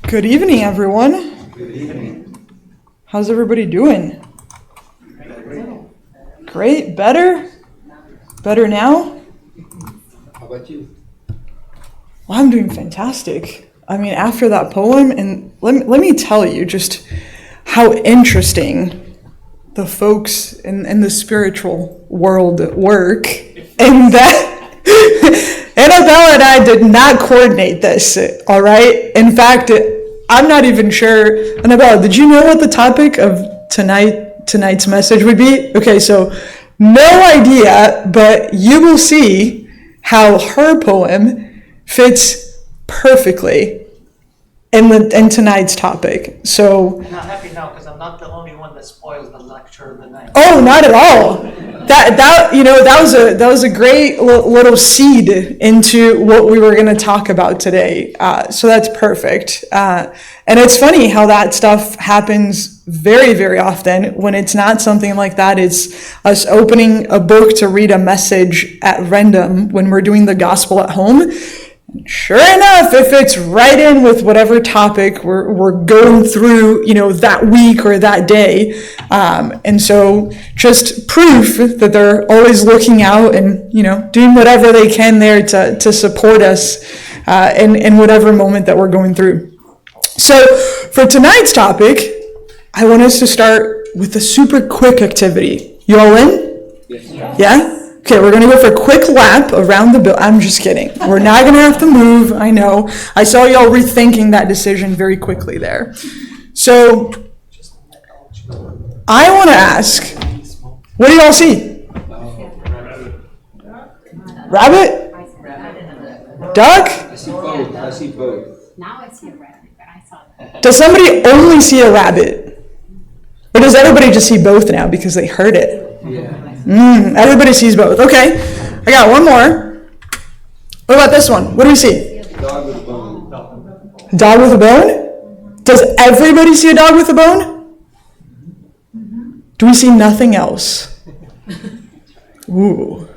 Good evening, everyone. Good evening. How's everybody doing? Great. Better? Better now? How about you? Well, I'm doing fantastic. I mean, after that poem, and let me tell you just how interesting the folks in the spiritual world work, and that Annabelle and I did not coordinate this, all right? In fact, I'm not even sure. Annabelle, did you know what the topic of tonight's message would be? Okay, so no idea, but you will see how her poem fits perfectly in tonight's topic. So I'm not happy now because I'm not the only one that spoils the lecture of the night. oh, not at all. That was a great little seed into what we were going to talk about today. So that's perfect. And it's funny how that stuff happens very, very often when it's not something like that. It's us opening a book to read a message at random when we're doing the gospel at home. Sure enough, it fits right in with whatever topic we're going through, that week or that day. And so just proof that they're always looking out and, doing whatever they can there to support us in whatever moment that we're going through. So for tonight's topic, I want us to start with a super quick activity. You all in? Yes. Yeah? Okay, we're going to go for a quick lap around the building. I'm just kidding. We're not going to have to move. I know. I saw y'all rethinking that decision very quickly there. So, I want to ask, what do y'all see? Rabbit? Duck? I see both. Now I see a rabbit, but I saw that. Does somebody only see a rabbit? Or does everybody just see both now because they heard it? Yeah. Everybody sees both. Okay, I got one more. What about this one? What do we see? Dog with a bone. Dog with a bone? Does everybody see a dog with a bone? Do we see nothing else? Ooh.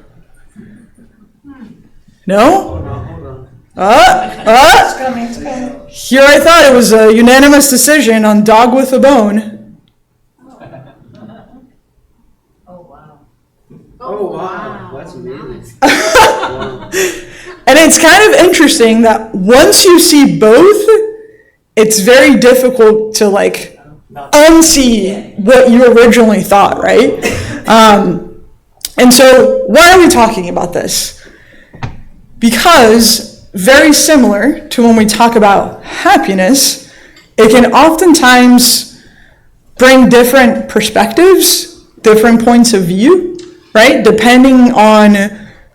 No? Here I thought it was a unanimous decision on dog with a bone. Oh, wow. That's amazing. And it's kind of interesting that once you see both, it's very difficult to unsee what you originally thought, right? And so why are we talking about this? Because very similar to when we talk about happiness, it can oftentimes bring different perspectives, different points of view, right? Depending on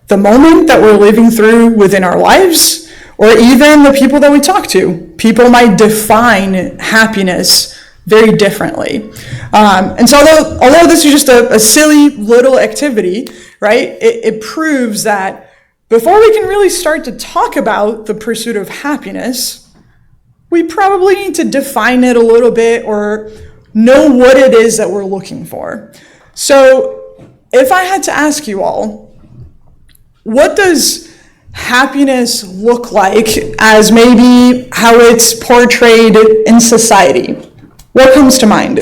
the moment that we're living through within our lives, or even the people that we talk to. People might define happiness very differently. And so although this is just a silly little activity, right, it proves that before we can really start to talk about the pursuit of happiness, we probably need to define it a little bit or know what it is that we're looking for. So if I had to ask you all, what does happiness look like as maybe how it's portrayed in society? What comes to mind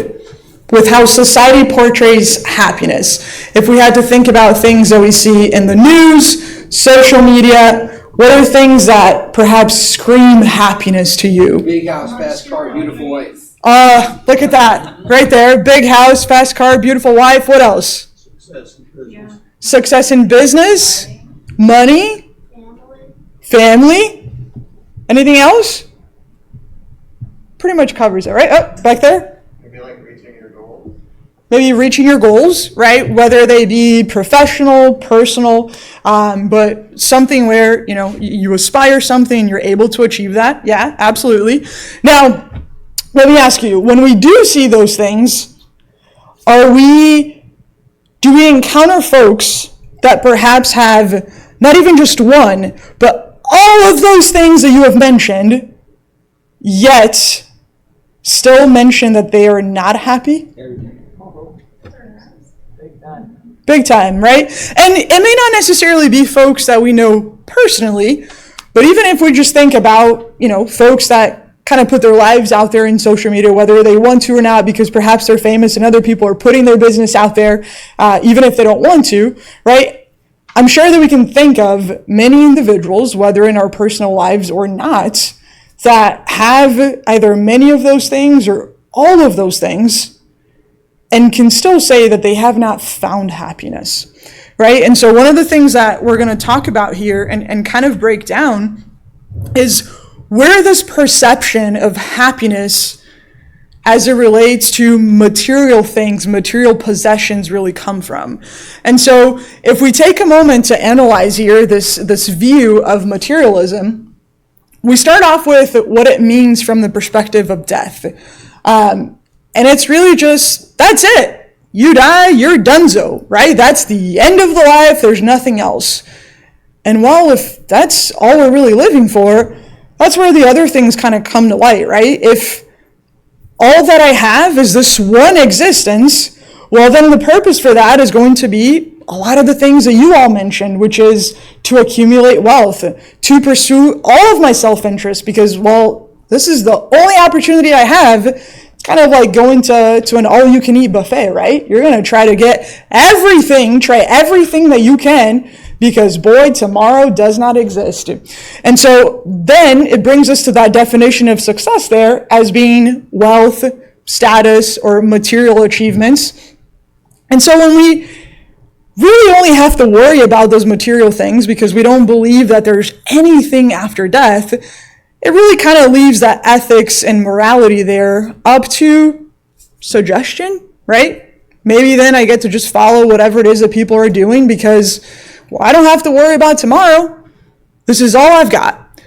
with how society portrays happiness? If we had to think about things that we see in the news, social media, what are things that perhaps scream happiness to you? Big house, fast car, beautiful wife. Look at that. Right there. Big house, fast car, beautiful wife. What else? Success in business. Success in business, money, family. Anything else? Pretty much covers it, right? Oh, back there. Maybe like reaching your goals. Maybe reaching your goals, right? Whether they be professional, personal, but something where, you aspire something and you're able to achieve that. Yeah, absolutely. Now, let me ask you, when we do see those things, do we encounter folks that perhaps have not even just one, but all of those things that you have mentioned, yet still mention that they are not happy? Big time, right? And it may not necessarily be folks that we know personally, but even if we just think about, folks that kind of put their lives out there in social media, whether they want to or not, because perhaps they're famous and other people are putting their business out there, even if they don't want to, right? I'm sure that we can think of many individuals, whether in our personal lives or not, that have either many of those things or all of those things and can still say that they have not found happiness, right? And so one of the things that we're going to talk about here and kind of break down is where this perception of happiness as it relates to material things, material possessions really come from. And so if we take a moment to analyze here this view of materialism, we start off with what it means from the perspective of death. And it's really just, that's it. You die, you're donezo, right? That's the end of the life, there's nothing else. And well, if that's all we're really living for, that's where the other things kind of come to light, right? If all that I have is this one existence, well, then the purpose for that is going to be a lot of the things that you all mentioned, which is to accumulate wealth, to pursue all of my self-interest, because, well, this is the only opportunity I have. It's kind of like going to an all-you-can-eat buffet, right? You're going to try to get everything, try everything that you can, because, boy, tomorrow does not exist. And so then it brings us to that definition of success there as being wealth, status, or material achievements. And so when we really only have to worry about those material things because we don't believe that there's anything after death, it really kind of leaves that ethics and morality there up to suggestion, right? Maybe then I get to just follow whatever it is that people are doing because, well, I don't have to worry about tomorrow. This is all I've got.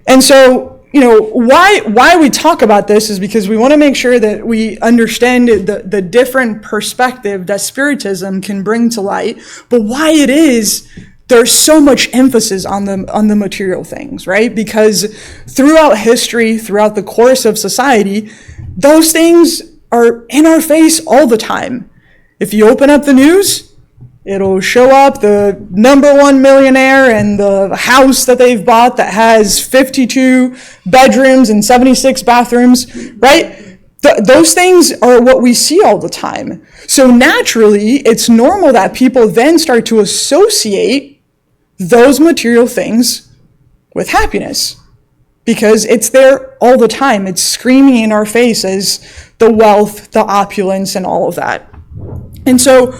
And so, why we talk about this is because we want to make sure that we understand the different perspective that Spiritism can bring to light, but why it is there's so much emphasis on the material things, right? Because throughout history, throughout the course of society, those things are in our face all the time. If you open up the news, it'll show up the number one millionaire and the house that they've bought that has 52 bedrooms and 76 bathrooms, right? Those things are what we see all the time. So naturally, it's normal that people then start to associate those material things with happiness because it's there all the time. It's screaming in our faces, the wealth, the opulence, and all of that. And so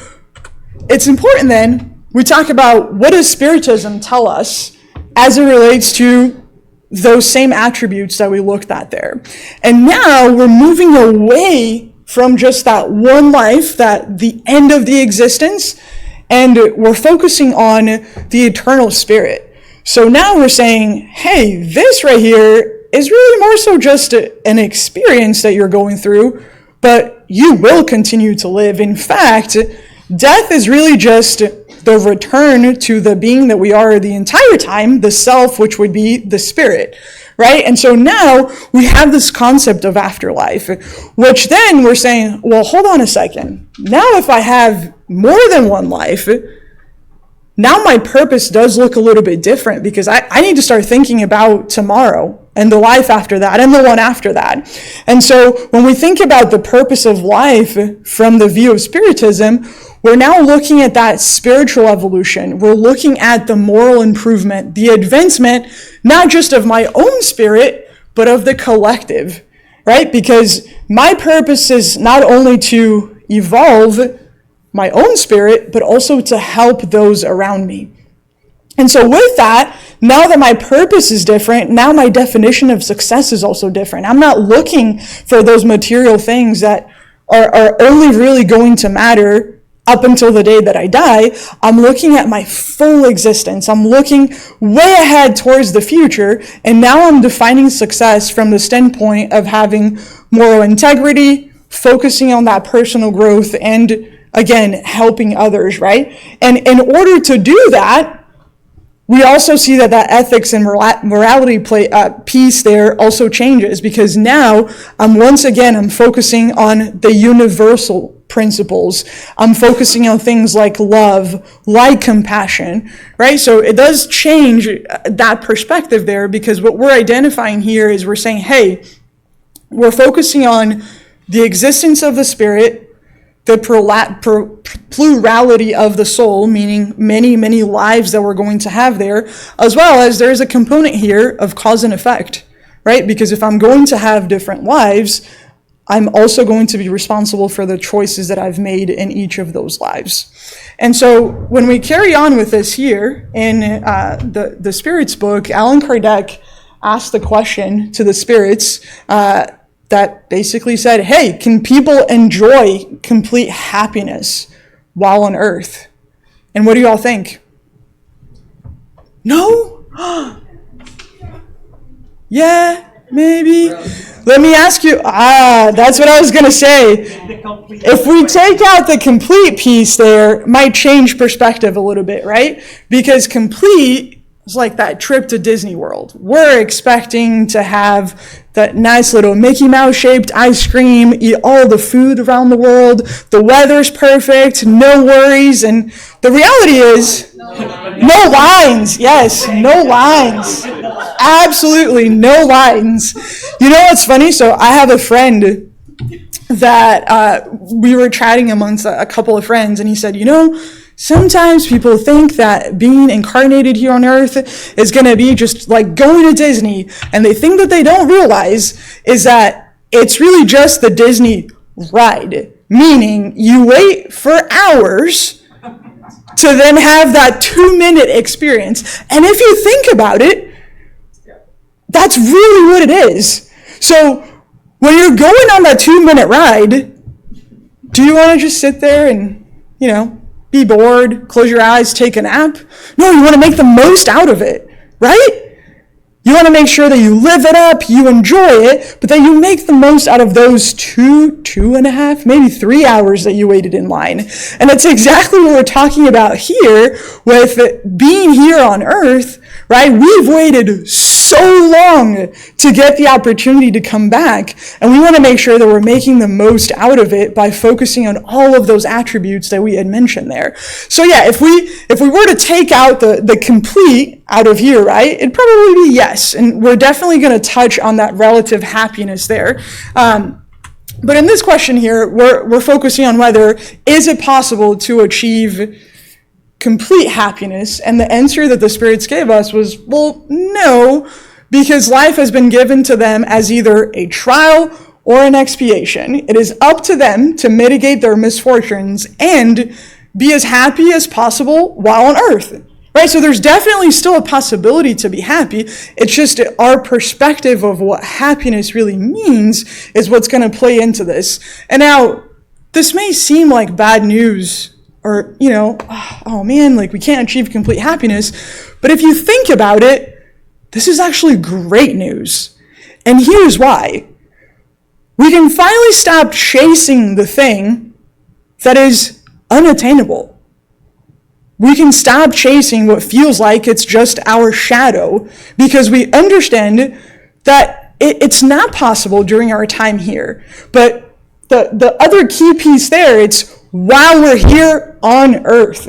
it's important then, we talk about what does Spiritism tell us as it relates to those same attributes that we looked at there. And now we're moving away from just that one life, that the end of the existence, and we're focusing on the eternal spirit. So now we're saying, hey, this right here is really more so just an experience that you're going through, but you will continue to live. In fact, death is really just the return to the being that we are the entire time, the self, which would be the spirit, right? And so now we have this concept of afterlife, which then we're saying, well, hold on a second. Now if I have more than one life, now my purpose does look a little bit different because I need to start thinking about tomorrow and the life after that and the one after that. And so when we think about the purpose of life from the view of Spiritism, we're now looking at that spiritual evolution. We're looking at the moral improvement, the advancement, not just of my own spirit, but of the collective, right? Because my purpose is not only to evolve my own spirit, but also to help those around me. And so with that, now that my purpose is different, now my definition of success is also different. I'm not looking for those material things that are only really going to matter up until the day that I die. I'm looking at my full existence. I'm looking way ahead towards the future, and now I'm defining success from the standpoint of having moral integrity, focusing on that personal growth, and again, helping others, right? And in order to do that, we also see that ethics and morality piece there also changes, because now once again I'm focusing on the universal principles. I'm focusing on things like love, like compassion, right? So it does change that perspective there, because what we're identifying here is we're saying, hey, we're focusing on the existence of the Spirit, the plurality of the soul, meaning many, many lives that we're going to have there, as well as there's a component here of cause and effect, right? Because if I'm going to have different lives, I'm also going to be responsible for the choices that I've made in each of those lives. And so when we carry on with this here in the Spirits book, Allan Kardec asked the question to the spirits that basically said, hey, can people enjoy complete happiness while on earth? And what do y'all think? No? Yeah, maybe. Let me ask you, that's what I was going to say. If we take out the complete piece there, might change perspective a little bit, right? Because complete is like that trip to Disney World. We're expecting to have that nice little Mickey Mouse shaped ice cream, eat all the food around the world, the weather's perfect, no worries, and the reality is no lines. Yes, no lines. Absolutely no lines. You know what's funny? So I have a friend that we were chatting amongst a couple of friends, and he said, sometimes people think that being incarnated here on earth is going to be just like going to Disney, and they think that they don't realize is that it's really just the Disney ride, meaning you wait for hours to then have that 2-minute experience. And if you think about it, that's really what it is. So when you're going on that 2-minute ride, do you want to just sit there and, be bored, close your eyes, take a nap? No, you want to make the most out of it, right? You want to make sure that you live it up, you enjoy it, but that you make the most out of those 2.5, maybe 3 hours that you waited in line. And that's exactly what we're talking about here with being here on earth, right? We've waited so long to get the opportunity to come back, and we want to make sure that we're making the most out of it by focusing on all of those attributes that we had mentioned there. So yeah, if we were to take out the complete out of here, right, it'd probably be yes, and we're definitely going to touch on that relative happiness there. But in this question here, we're focusing on whether is it possible to achieve complete happiness, and the answer that the spirits gave us was, well, no, because life has been given to them as either a trial or an expiation. It is up to them to mitigate their misfortunes and be as happy as possible while on earth. Right? So there's definitely still a possibility to be happy. It's just our perspective of what happiness really means is what's going to play into this. And now, this may seem like bad news, or, oh man, like we can't achieve complete happiness. But if you think about it, this is actually great news. And here's why. We can finally stop chasing the thing that is unattainable. We can stop chasing what feels like it's just our shadow, because we understand that it's not possible during our time here. But the other key piece there, it's while we're here on earth.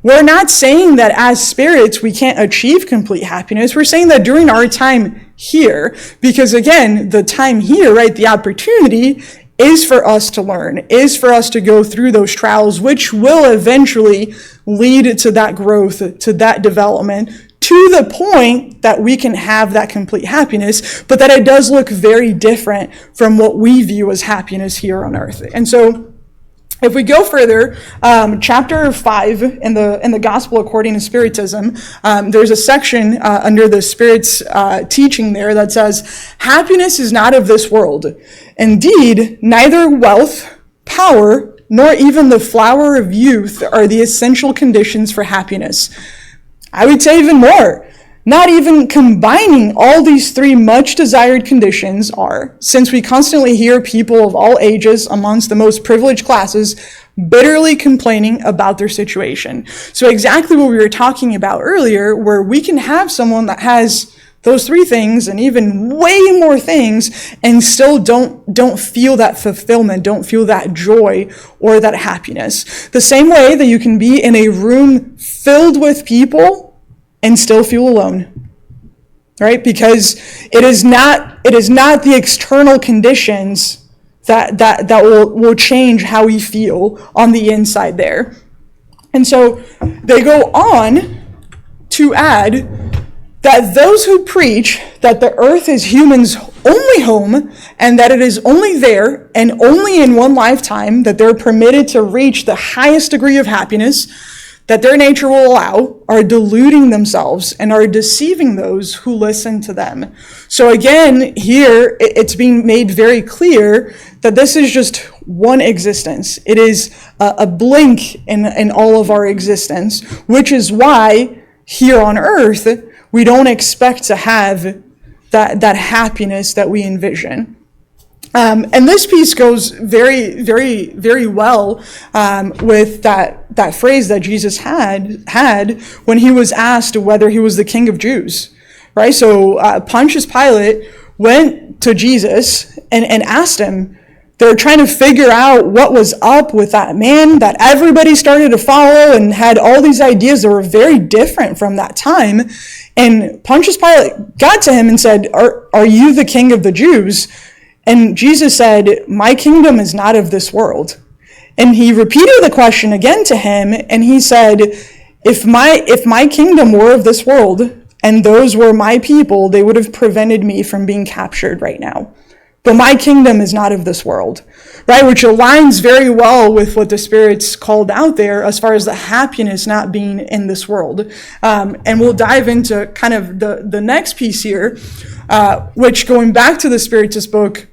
We're not saying that as spirits we can't achieve complete happiness. We're saying that during our time here, because again, the time here, right, the opportunity is for us to learn, is for us to go through those trials, which will eventually lead to that growth, to that development, to the point that we can have that complete happiness, but that it does look very different from what we view as happiness here on earth. And so if we go further, chapter 5 in the Gospel according to Spiritism, there's a section under the Spirit's teaching there that says, happiness is not of this world. Indeed, neither wealth, power, nor even the flower of youth are the essential conditions for happiness. I would say even more. Not even combining all these three much desired conditions are, since we constantly hear people of all ages amongst the most privileged classes bitterly complaining about their situation. So exactly what we were talking about earlier, where we can have someone that has those three things and even way more things and still don't feel that fulfillment, don't feel that joy or that happiness. The same way that you can be in a room filled with people and still feel alone. Right? Because it is not the external conditions that will change how we feel on the inside there. And so they go on to add that those who preach that the earth is humans' only home and that it is only there and only in one lifetime that they're permitted to reach the highest degree of happiness that their nature will allow are deluding themselves and are deceiving those who listen to them. So again, here it's being made very clear that this is just one existence. It is a blink in all of our existence, which is why here on earth, we don't expect to have that happiness that we envision. And this piece goes very, very, very well with that phrase that Jesus had when he was asked whether he was the King of Jews, right? So Pontius Pilate went to Jesus and asked him. They're trying to figure out what was up with that man that everybody started to follow and had all these ideas that were very different from that time. And Pontius Pilate got to him and said, Are you the King of the Jews? And Jesus said, my kingdom is not of this world. And he repeated the question again to him, and he said, if my kingdom were of this world, and those were my people, they would have prevented me from being captured right now. But my kingdom is not of this world, right? Which aligns very well with what the Spirit's called out there as far as the happiness not being in this world. And we'll dive into kind of the next piece here, which going back to the Spirit's book,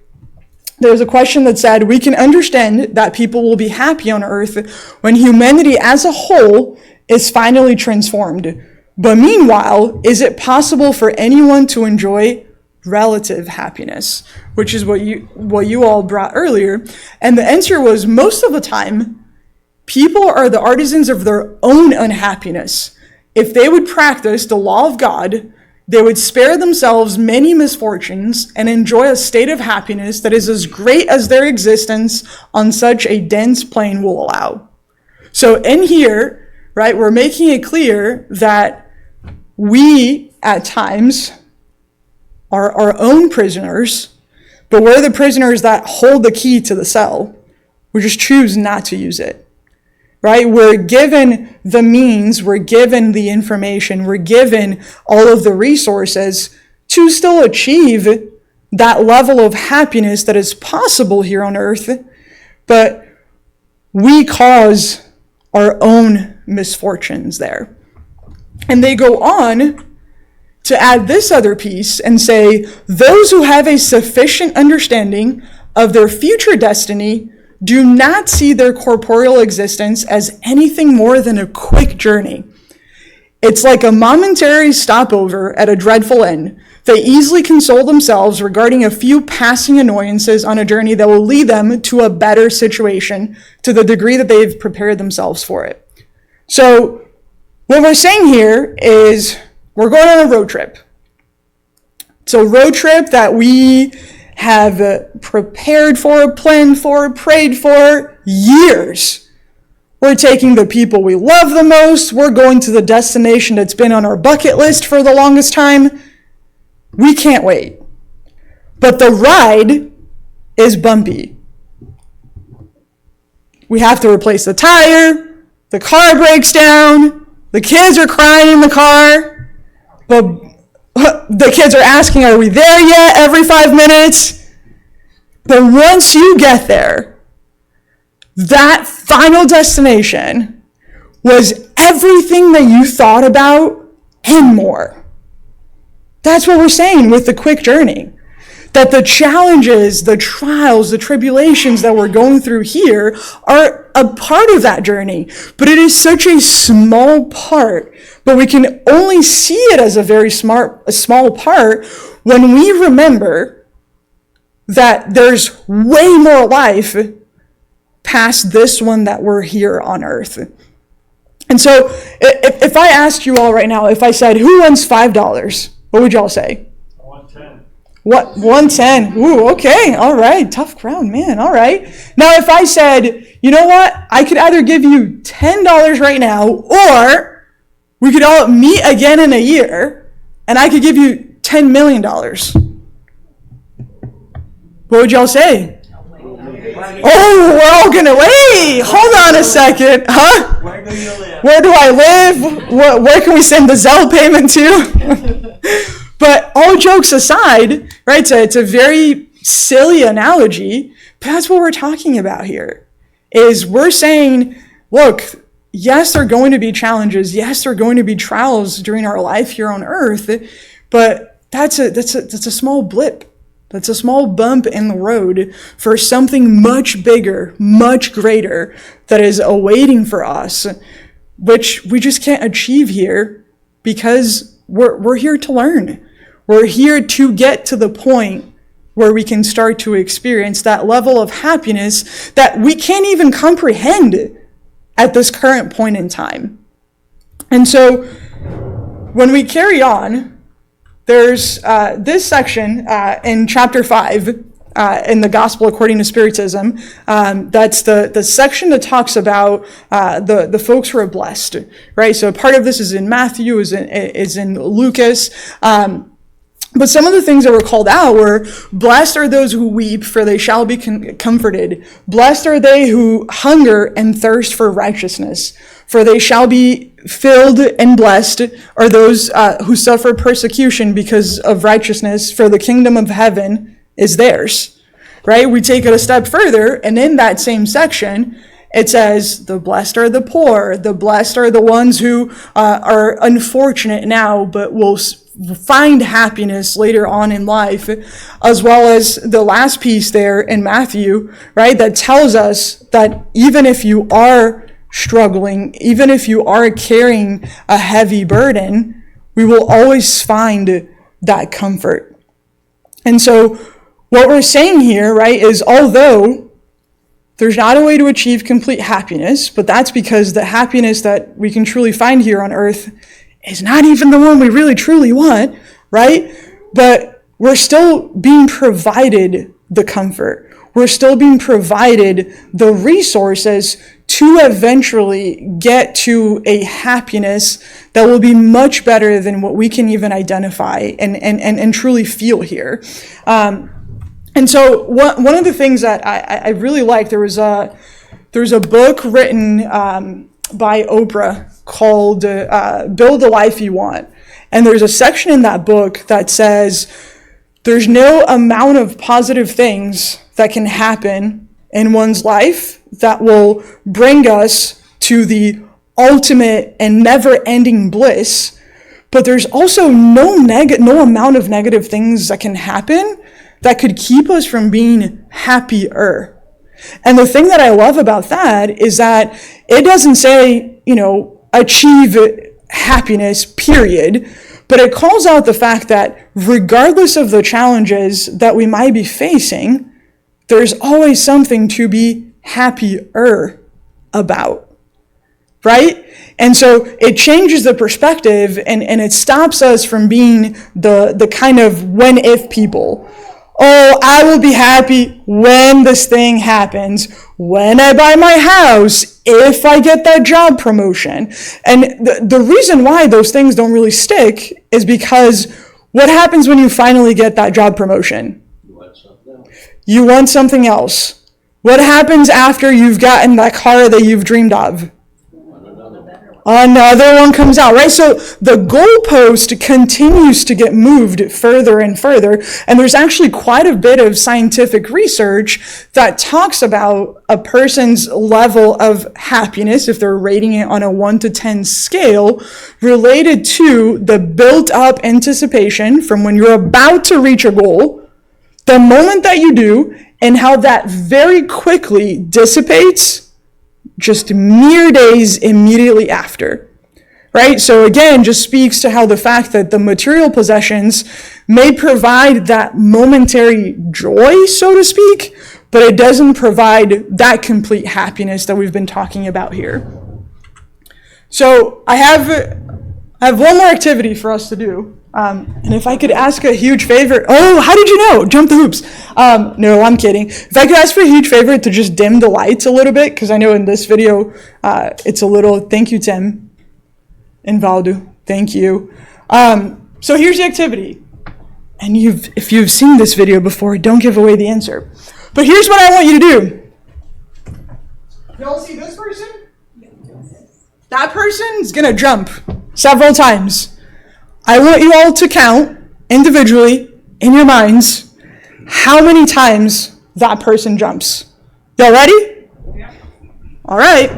there's a question that said, we can understand that people will be happy on earth when humanity as a whole is finally transformed. But meanwhile, is it possible for anyone to enjoy relative happiness? Which is what you all brought earlier. And the answer was, most of the time, people are the artisans of their own unhappiness. If they would practice the law of God, they would spare themselves many misfortunes and enjoy a state of happiness that is as great as their existence on such a dense plane will allow. So in here, right, we're making it clear that we, at times, are our own prisoners, but we're the prisoners that hold the key to the cell. We just choose not to use it. Right? We're given the means, we're given the information, we're given all of the resources to still achieve that level of happiness that is possible here on earth, but we cause our own misfortunes there. And they go on to add this other piece and say, those who have a sufficient understanding of their future destiny do not see their corporeal existence as anything more than a quick journey. It's like a momentary stopover at a dreadful end. They easily console themselves regarding a few passing annoyances on a journey that will lead them to a better situation to the degree that they've prepared themselves for it. So what we're saying here is we're going on a road trip. It's a road trip that we have prepared for, planned for, prayed for years. We're taking the people we love the most. We're going to the destination that's been on our bucket list for the longest time. We can't wait. But the ride is bumpy. We have to replace the tire. The car breaks down. The kids are crying in the car. But the kids are asking, are we there yet? Every 5 minutes. But once you get there, that final destination was everything that you thought about and more. That's what we're saying with the quick journey. That the challenges, the trials, the tribulations that we're going through here are a part of that journey. But it is such a small part. But we can only see it as a small part when we remember that there's way more life past this one that we're here on earth. And so if I asked you all right now, if I said, who wants $5? What would y'all say? 110. What? 110? Ooh, okay. All right. Tough crowd, man. All right. Now, if I said, you know what? I could either give you $10 right now, or we could all meet again in a year, and I could give you $10 million. What would y'all say? Oh, we're all gonna wait. Hold on a second, huh? Where do you live? Where do I live? Where can we send the Zelle payment to? But all jokes aside, right? It's a very silly analogy, but that's what we're talking about here. Is we're saying, look, yes, there are going to be challenges. Yes, there are going to be trials during our life here on earth, but that's a small blip. That's a small bump in the road for something much bigger, much greater that is awaiting for us, which we just can't achieve here because we're here to learn. We're here to get to the point where we can start to experience that level of happiness that we can't even comprehend at this current point in time. And so when we carry on, there's this section in chapter 5 in the Gospel according to Spiritism. That's the section that talks about the folks who are blessed, right? So part of this is in Matthew, is in Lucas. But some of the things that were called out were, blessed are those who weep, for they shall be comforted. Blessed are they who hunger and thirst for righteousness, for they shall be filled. And blessed are those who suffer persecution because of righteousness, for the kingdom of heaven is theirs. Right? We take it a step further, and in that same section, it says, the blessed are the poor, the blessed are the ones who are unfortunate now, but will find happiness later on in life, as well as the last piece there in Matthew, right, that tells us that even if you are struggling, even if you are carrying a heavy burden, we will always find that comfort. And so what we're saying here, right, is although there's not a way to achieve complete happiness, but that's because the happiness that we can truly find here on earth is not even the one we really truly want, right? But we're still being provided the comfort. We're still being provided the resources to eventually get to a happiness that will be much better than what we can even identify and truly feel here. And so one of the things that I really like, there was a book written by Oprah called Build the Life You Want. And there's a section in that book that says there's no amount of positive things that can happen in one's life that will bring us to the ultimate and never-ending bliss, but there's also no amount of negative things that can happen that could keep us from being happier. And the thing that I love about that is that it doesn't say, achieve happiness, period, but it calls out the fact that regardless of the challenges that we might be facing, there's always something to be happier about, right? And so it changes the perspective and it stops us from being the kind of when-if people. Oh, I will be happy when this thing happens, when I buy my house, if I get that job promotion. And the reason why those things don't really stick is because what happens when you finally get that job promotion? You want something else. What happens after you've gotten that car that you've dreamed of? Another one comes out, right? So the goalpost continues to get moved further and further. And there's actually quite a bit of scientific research that talks about a person's level of happiness, if they're rating it on a 1 to 10 scale, related to the built-up anticipation from when you're about to reach a goal, the moment that you do, and how that very quickly dissipates just mere days immediately after, right? So again, just speaks to how the fact that the material possessions may provide that momentary joy, so to speak, but it doesn't provide that complete happiness that we've been talking about here. So I have one more activity for us to do. And if I could ask a huge favor, oh, how did you know? Jump the hoops. No, I'm kidding. If I could ask for a huge favor to just dim the lights a little bit, because I know in this video, it's a little, thank you, Tim and Valdo, thank you. So here's the activity. And if you've seen this video before, don't give away the answer. But here's what I want you to do. Y'all see this person? That person's gonna jump several times. I want you all to count individually in your minds how many times that person jumps. Y'all ready? Yeah. All right.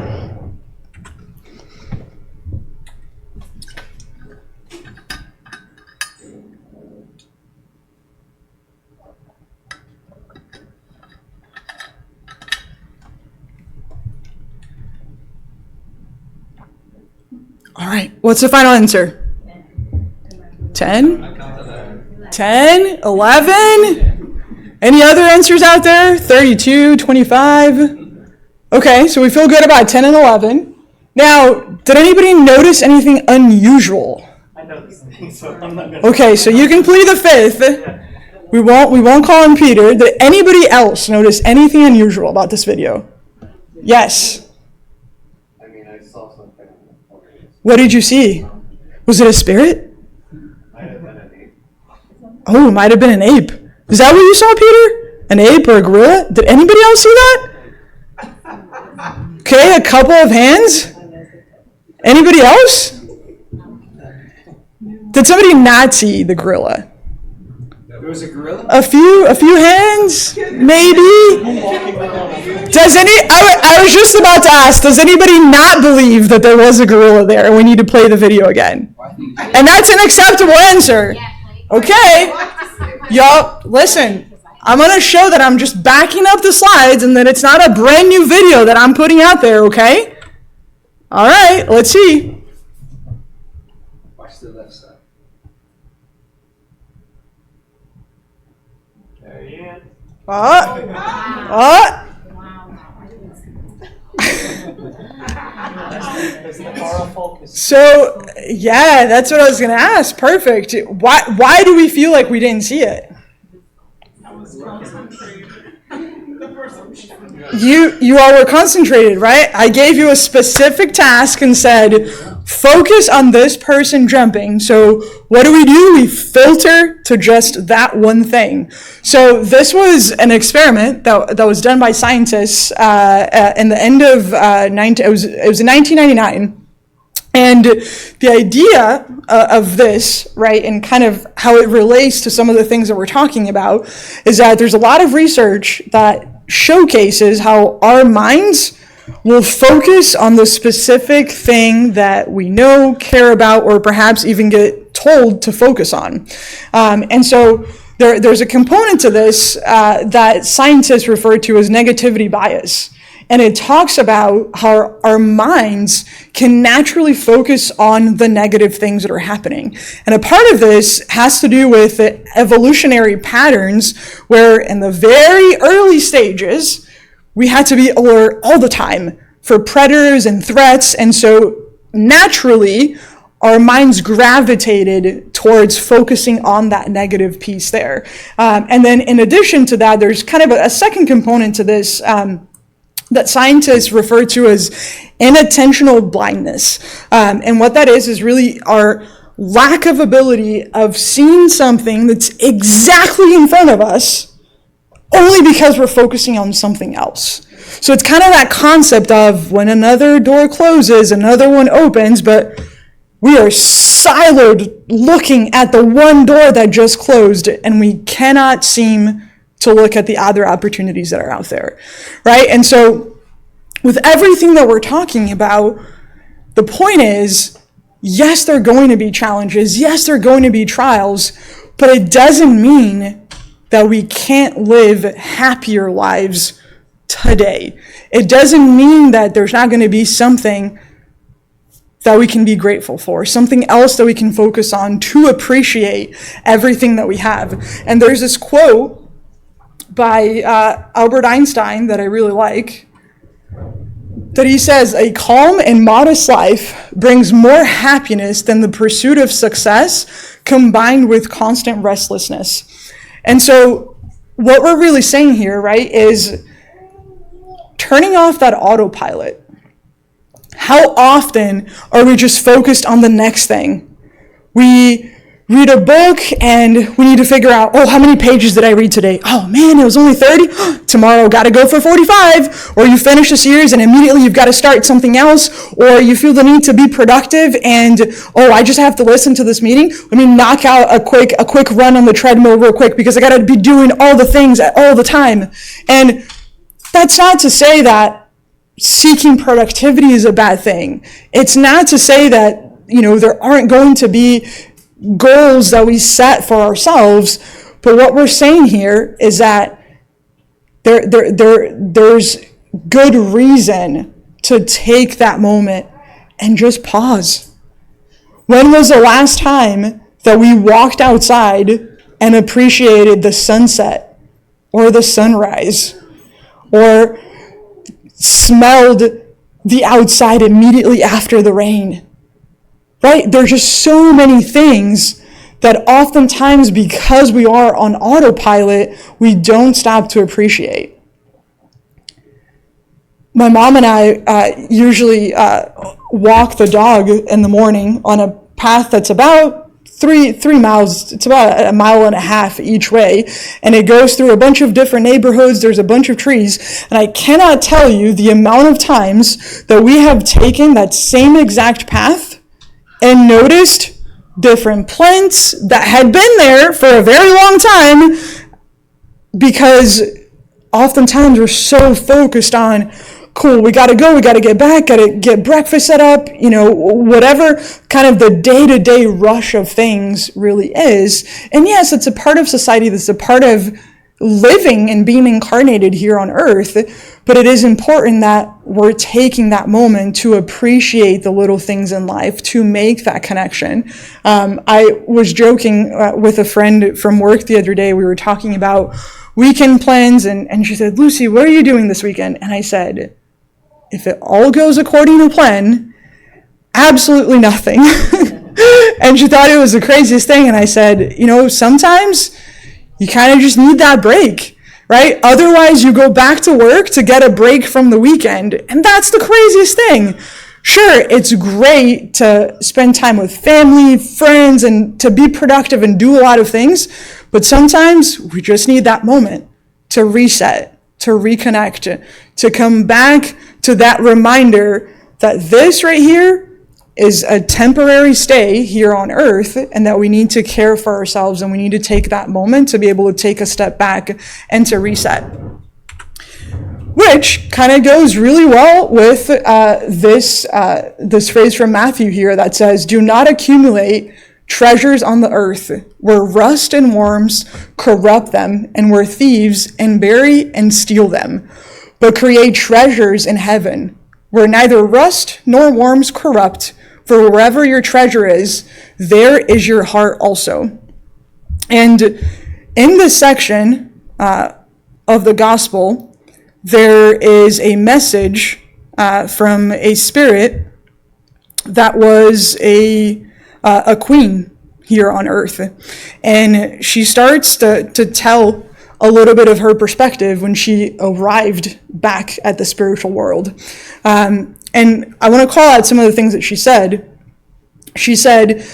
All right. What's the final answer? 10? 10? 11? Any other answers out there? 32, 25? Okay, so we feel good about 10 and 11. Now, did anybody notice anything unusual? I noticed things, so I'm not gonna. Okay, so you can plead the fifth. We won't call him Peter. Did anybody else notice anything unusual about this video? Yes. I mean, I saw something. What did you see? Was it a spirit? Might have been an ape. Oh, it might have been an ape. Is that what you saw, Peter? An ape or a gorilla? Did anybody else see that? Okay, a couple of hands. Anybody else? Did somebody not see the gorilla? There was a gorilla? A few hands, maybe. Does I was just about to ask, does anybody not believe that there was a gorilla there and we need to play the video again? And that's an acceptable answer. Okay. Y'all, listen, I'm going to show that I'm just backing up the slides and that it's not a brand new video that I'm putting out there, okay? All right, let's see. Watch the left side. There he is. Is the moral focus. So, yeah, that's what I was going to ask. Perfect. Why do we feel like we didn't see it? You all were concentrated, right? I gave you a specific task and said, focus on this person jumping. So what do? We filter to just that one thing. So this was an experiment that was done by scientists in the end of it was in 1999. And the idea of this, right, and kind of how it relates to some of the things that we're talking about, is that there's a lot of research that showcases how our minds will focus on the specific thing that we know, care about, or perhaps even get told to focus on. And so there's a component to this that scientists refer to as negativity bias. And it talks about how our minds can naturally focus on the negative things that are happening. And a part of this has to do with evolutionary patterns where in the very early stages, we had to be alert all the time for predators and threats. And so naturally, our minds gravitated towards focusing on that negative piece there. And then in addition to that, there's kind of a second component to this that scientists refer to as inattentional blindness. And what that is really our lack of ability of seeing something that's exactly in front of us only because we're focusing on something else. So it's kind of that concept of when another door closes, another one opens, but we are siloed looking at the one door that just closed, and we cannot seem to look at the other opportunities that are out there, right? And so with everything that we're talking about, the point is, yes, there are going to be challenges. Yes, there are going to be trials, but it doesn't mean that we can't live happier lives today. It doesn't mean that there's not going to be something that we can be grateful for, something else that we can focus on to appreciate everything that we have. And there's this quote by Albert Einstein that I really like, that he says, a calm and modest life brings more happiness than the pursuit of success combined with constant restlessness. And so what we're really saying here, right, is turning off that autopilot. How often are we just focused on the next thing? We read a book and we need to figure out, how many pages did I read today? Oh man, it was only 30. Tomorrow, got to go for 45. Or you finish a series and immediately you've got to start something else. Or you feel the need to be productive and, I just have to listen to this meeting. Let me knock out a quick run on the treadmill real quick because I got to be doing all the things all the time. And that's not to say that seeking productivity is a bad thing. It's not to say that, there aren't going to be goals that we set for ourselves, but what we're saying here is that there's good reason to take that moment and just pause. When was the last time that we walked outside and appreciated the sunset or the sunrise or smelled the outside immediately after the rain? Right? There's just so many things that oftentimes, because we are on autopilot, we don't stop to appreciate. My mom and I usually walk the dog in the morning on a path that's about 3 miles. It's about 1.5 miles each way, and it goes through a bunch of different neighborhoods. There's a bunch of trees, and I cannot tell you the amount of times that we have taken that same exact path and noticed different plants that had been there for a very long time, because oftentimes we're so focused on, cool, we got to go, we got to get back, got to get breakfast set up, whatever kind of the day-to-day rush of things really is. And yes, it's a part of society, that's a part of living and being incarnated here on earth, but it is important that we're taking that moment to appreciate the little things in life, to make that connection. I was joking with a friend from work the other day. We were talking about weekend plans, and she said, Lucy, what are you doing this weekend? And I said, if it all goes according to plan, absolutely nothing. And she thought it was the craziest thing. And I said, sometimes you kind of just need that break, right? Otherwise, you go back to work to get a break from the weekend. And that's the craziest thing. Sure, it's great to spend time with family, friends, and to be productive and do a lot of things. But sometimes we just need that moment to reset, to reconnect, to come back to that reminder that this right here is a temporary stay here on earth, and that we need to care for ourselves, and we need to take that moment to be able to take a step back and to reset. Which kind of goes really well with this phrase from Matthew here that says, do not accumulate treasures on the earth, where rust and worms corrupt them, and where thieves and bury and steal them, but create treasures in heaven, where neither rust nor worms corrupt, for wherever your treasure is, there is your heart also. And in this section of the gospel, there is a message from a spirit that was a queen here on earth. And she starts to tell a little bit of her perspective when she arrived back at the spiritual world. And I want to call out some of the things that she said. She said,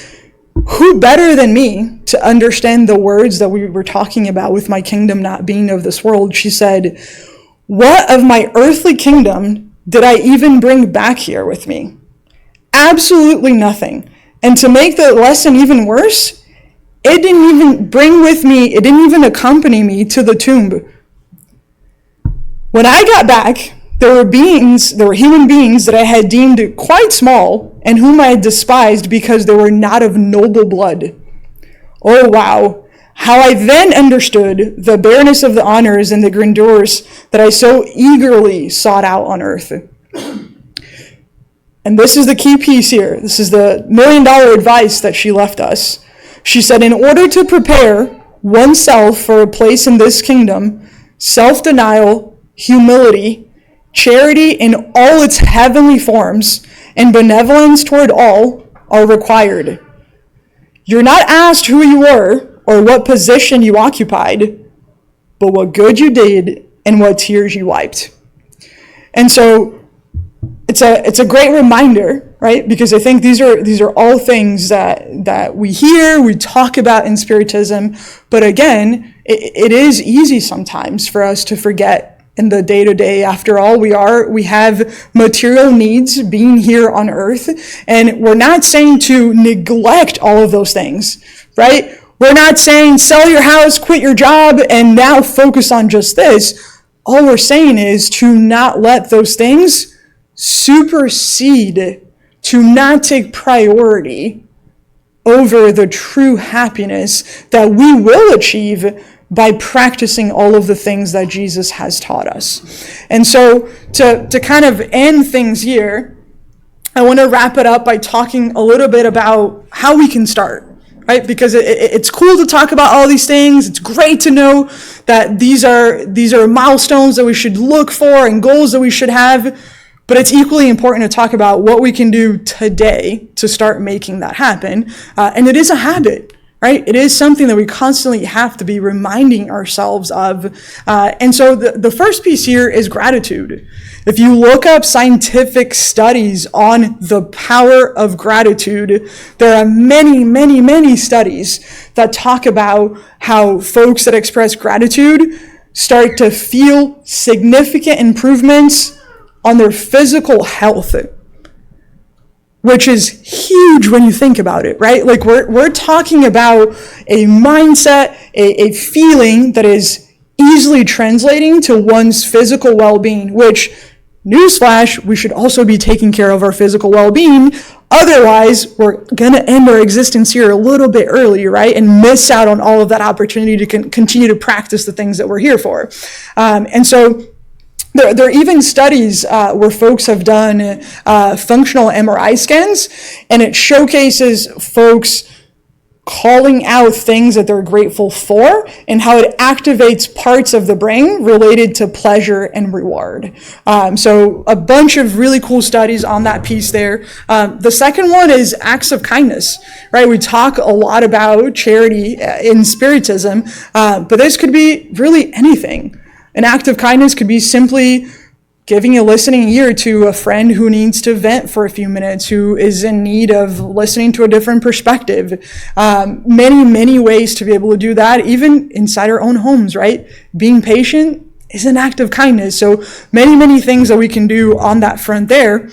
who better than me to understand the words that we were talking about with my kingdom not being of this world? She said, what of my earthly kingdom did I even bring back here with me? Absolutely nothing. And to make the lesson even worse, it didn't even bring with me, it didn't even accompany me to the tomb. When I got back, there were human beings that I had deemed quite small and whom I had despised because they were not of noble blood. Oh, wow. How I then understood the bareness of the honors and the grandeurs that I so eagerly sought out on earth. And this is the key piece here. This is the $1 million advice that she left us. She said, in order to prepare oneself for a place in this kingdom, self-denial, humility, charity in all its heavenly forms, and benevolence toward all are required. You're not asked who you were or what position you occupied, but what good you did and what tears you wiped. And so it's a great reminder, right? Because I think these are all things that we hear, we talk about in Spiritism, but again, it is easy sometimes for us to forget in the day-to-day. After all, we have material needs being here on earth, and we're not saying to neglect all of those things, right? We're not saying sell your house, quit your job, and now focus on just this. All we're saying is to not let those things supersede, to not take priority over the true happiness that we will achieve by practicing all of the things that Jesus has taught us. And so to kind of end things here, I want to wrap it up by talking a little bit about how we can start. Right? Because it's cool to talk about all these things. It's great to know that these are milestones that we should look for and goals that we should have. But it's equally important to talk about what we can do today to start making that happen. And it is a habit, right? It is something that we constantly have to be reminding ourselves of. And so the first piece here is gratitude. If you look up scientific studies on the power of gratitude, there are many, many, many studies that talk about how folks that express gratitude start to feel significant improvements on their physical health, which is huge when you think about it, right? Like we're talking about a mindset, a feeling that is easily translating to one's physical well-being, which, newsflash, we should also be taking care of our physical well-being. Otherwise, we're going to end our existence here a little bit early, right? And miss out on all of that opportunity to continue to practice the things that we're here for. And so there are even studies where folks have done functional MRI scans, and it showcases folks calling out things that they're grateful for and how it activates parts of the brain related to pleasure and reward. So a bunch of really cool studies on that piece there. The second one is acts of kindness, right? We talk a lot about charity in Spiritism, but this could be really anything. An act of kindness could be simply giving a listening ear to a friend who needs to vent for a few minutes, who is in need of listening to a different perspective. Many, many ways to be able to do that, even inside our own homes, right? Being patient is an act of kindness. So many, many things that we can do on that front there.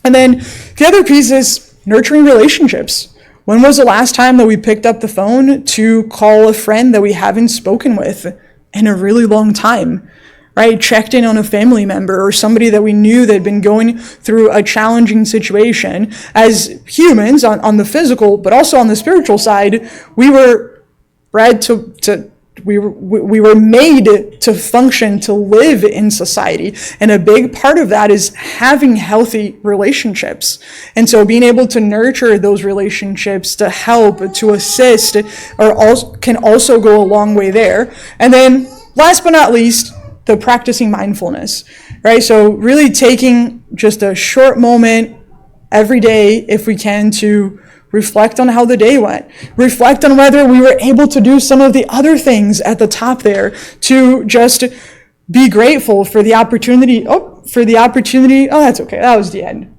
And then the other piece is nurturing relationships. When was the last time that we picked up the phone to call a friend that we haven't spoken with in a really long time? Right? Checked in on a family member or somebody that we knew that had been going through a challenging situation. As humans on the physical, but also on the spiritual side, we were bred we were made to function, to live in society. And a big part of that is having healthy relationships. And so being able to nurture those relationships, to help, to assist, can also go a long way there. And then last but not least, the practicing mindfulness, right? So really taking just a short moment every day, if we can, to reflect on how the day went. Reflect on whether we were able to do some of the other things at the top there, to just be grateful for the opportunity. Oh, that's okay. That was the end.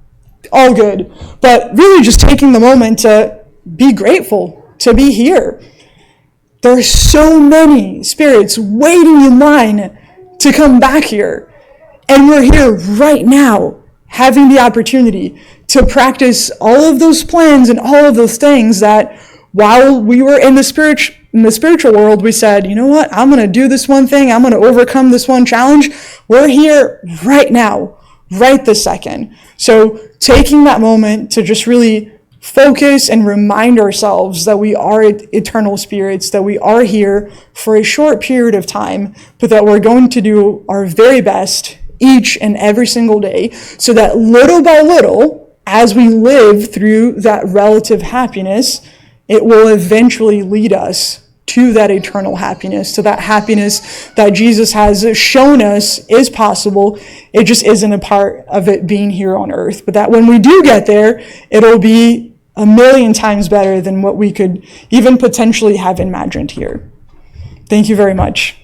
All good. But really just taking the moment to be grateful to be here. There are so many spirits waiting in line to come back here. And we're here right now, having the opportunity to practice all of those plans and all of those things that while we were in the spiritual world, we said, you know what, I'm going to do this one thing. I'm going to overcome this one challenge. We're here right now, right this second. So taking that moment to just really focus and remind ourselves that we are eternal spirits, that we are here for a short period of time, but that we're going to do our very best each and every single day, so that little by little, as we live through that relative happiness, it will eventually lead us to that eternal happiness, to that happiness that Jesus has shown us is possible. It just isn't a part of it being here on earth. But that when we do get there, it'll be a million times better than what we could even potentially have imagined here. Thank you very much.